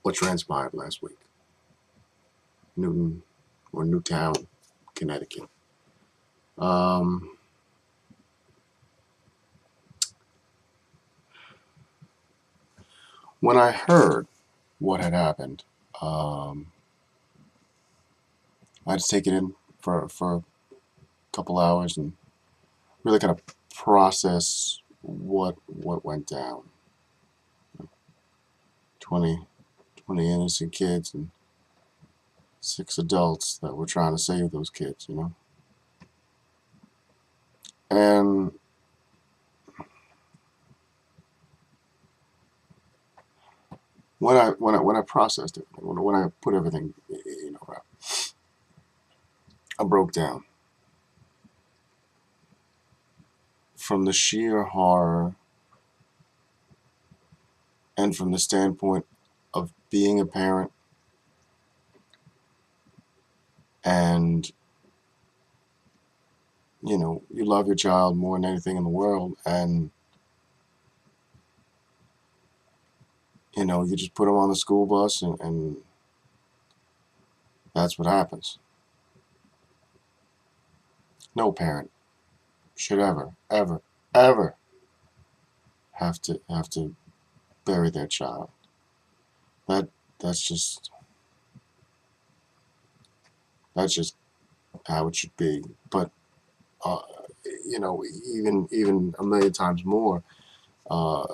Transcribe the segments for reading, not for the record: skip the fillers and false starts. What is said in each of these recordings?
what transpired last week. Newtown, Connecticut. Um, when I heard what had happened, um, I had to take it in for a couple hours and really kind of process what went down. 20, 20 innocent kids and 6 adults that were trying to save those kids, And when I processed it, when I put everything, I broke down from the sheer horror and from the standpoint of being a parent and you love your child more than anything in the world, and you just put them on the school bus, and that's what happens. No parent should ever have to bury their child. That's just that's just how it should be. But uh, even a million times more, uh,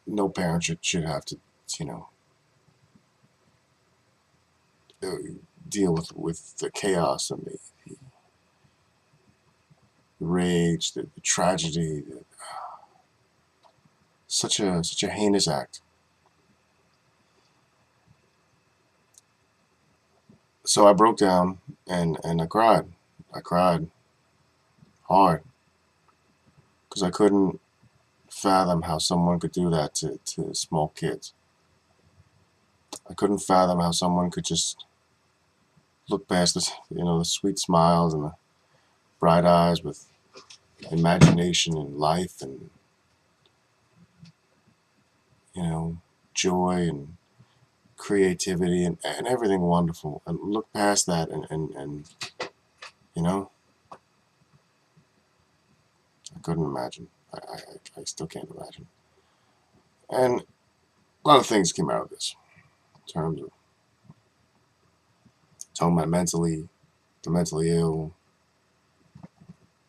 no parent should have to you know uh, deal with the chaos and the rage, the tragedy, such a heinous act. So I broke down and I cried. I cried hard because I couldn't fathom how someone could do that to small kids. I couldn't fathom how someone could just look past the sweet smiles and the bright eyes with imagination and life and joy and creativity and everything wonderful, and look past that and you know I couldn't imagine. I still can't imagine. And a lot of things came out of this in terms of talking about the mentally ill,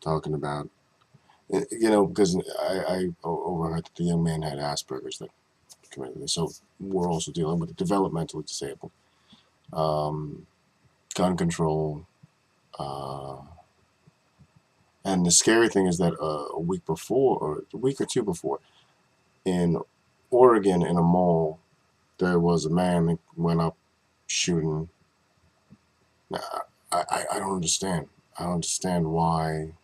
talking about because I overheard that the young man had Asperger's that committed this. So we're also dealing with the developmentally disabled, um, gun control, uh, and the scary thing is that a week before, or a week or two before, in Oregon, in a mall, there was a man that went up shooting. Now, I don't understand. I don't understand why.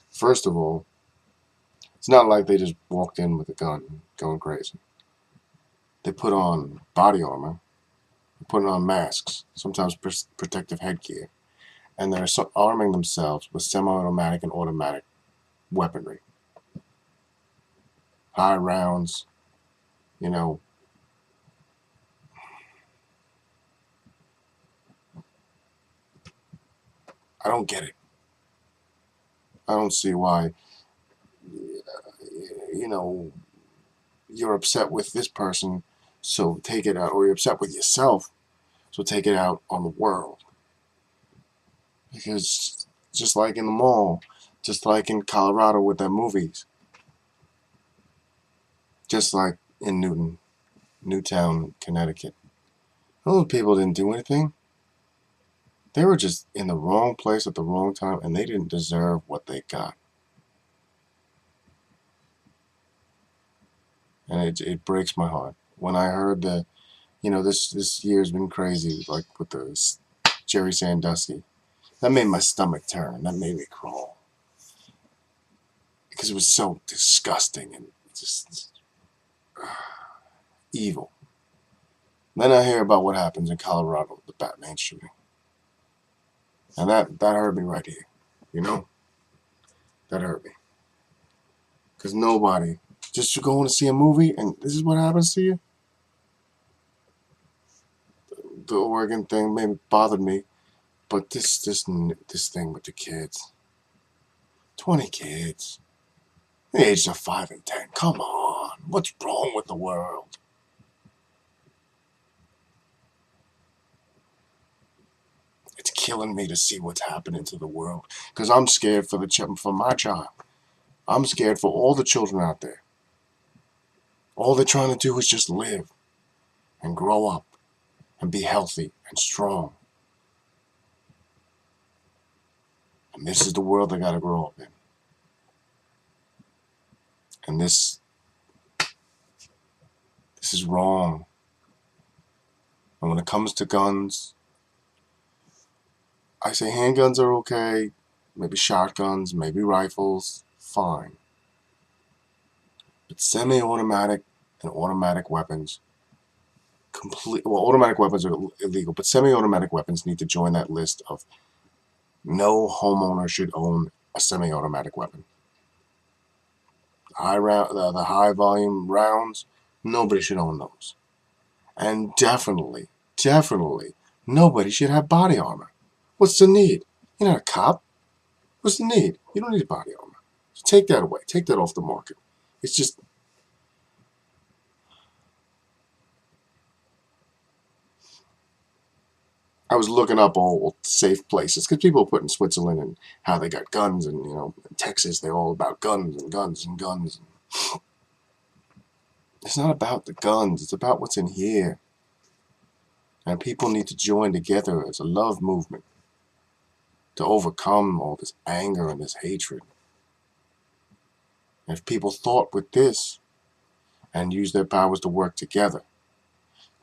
First of all, it's not like they just walked in with a gun going crazy. They put on body armor, putting on masks, sometimes protective headgear, and they're arming themselves with semi-automatic and automatic weaponry. High rounds, you know. I don't get it. I don't see why, you know, you're upset with this person, so take it out, or you're upset with yourself, so take it out on the world. Because just like in the mall, just like in Colorado with their movies, just like in Newtown, Connecticut, those people didn't do anything. They were just in the wrong place at the wrong time, and they didn't deserve what they got. And it breaks my heart when I heard that. This year's been crazy, like with the Jerry Sandusky. That made my stomach turn. That made me crawl because it was so disgusting and just evil. Then I hear about what happens in Colorado, the Batman shooting, and that hurt me right here. You know, that hurt me because nobody just going to see a movie and this is what happens to you. the Oregon thing maybe bothered me, but this thing with the kids, 20 kids, the ages of 5 and 10. Come on, what's wrong with the world? It's killing me to see what's happening to the world because I'm scared for my child. I'm scared for all the children out there. All they're trying to do is just live and grow up and be healthy and strong. And this is the world they got to grow up in. And this is wrong. And when it comes to guns, I say handguns are okay, maybe shotguns, maybe rifles, fine. But semi-automatic and automatic weapons, automatic weapons are illegal, but semi-automatic weapons need to join that list of no homeowner should own a semi-automatic weapon. The high volume rounds, nobody should own those. And definitely, nobody should have body armor. What's the need? You're not a cop. What's the need? You don't need body armor. So take that away. Take that off the market. It's just, I was looking up all safe places because people put in Switzerland and how they got guns, and in Texas they're all about guns and guns and guns. It's not about the guns. It's about what's in here. And people need to join together as a love movement to overcome all this anger and this hatred. And if people thought with this and use their powers to work together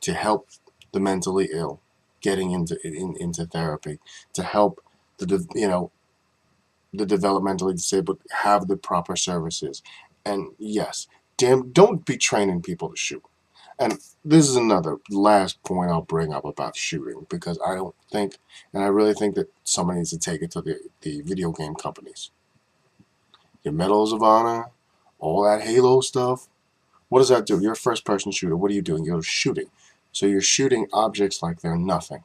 to help the mentally ill getting into therapy, to help the developmentally disabled have the proper services. And yes, don't be training people to shoot. And this is another last point I'll bring up about shooting, because I don't think, and I really think that somebody needs to take it to the video game companies. Your Medals of Honor, all that Halo stuff, what does that do? You're a first-person shooter. What are you doing? You're shooting. So you're shooting objects like they're nothing.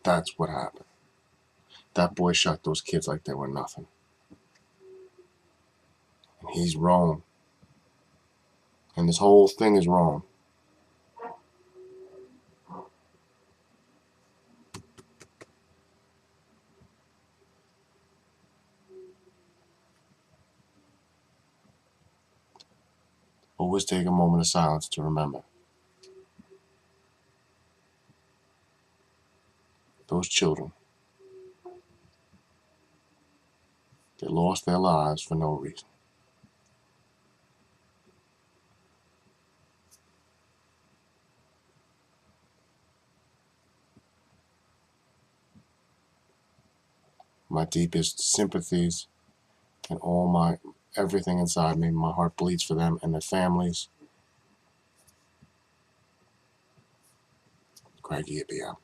That's what happened. That boy shot those kids like they were nothing. And he's wrong. And this whole thing is wrong. Always take a moment of silence to remember. Those children, they lost their lives for no reason. My deepest sympathies and everything inside me, my heart bleeds for them and their families. Cranky Hippie out.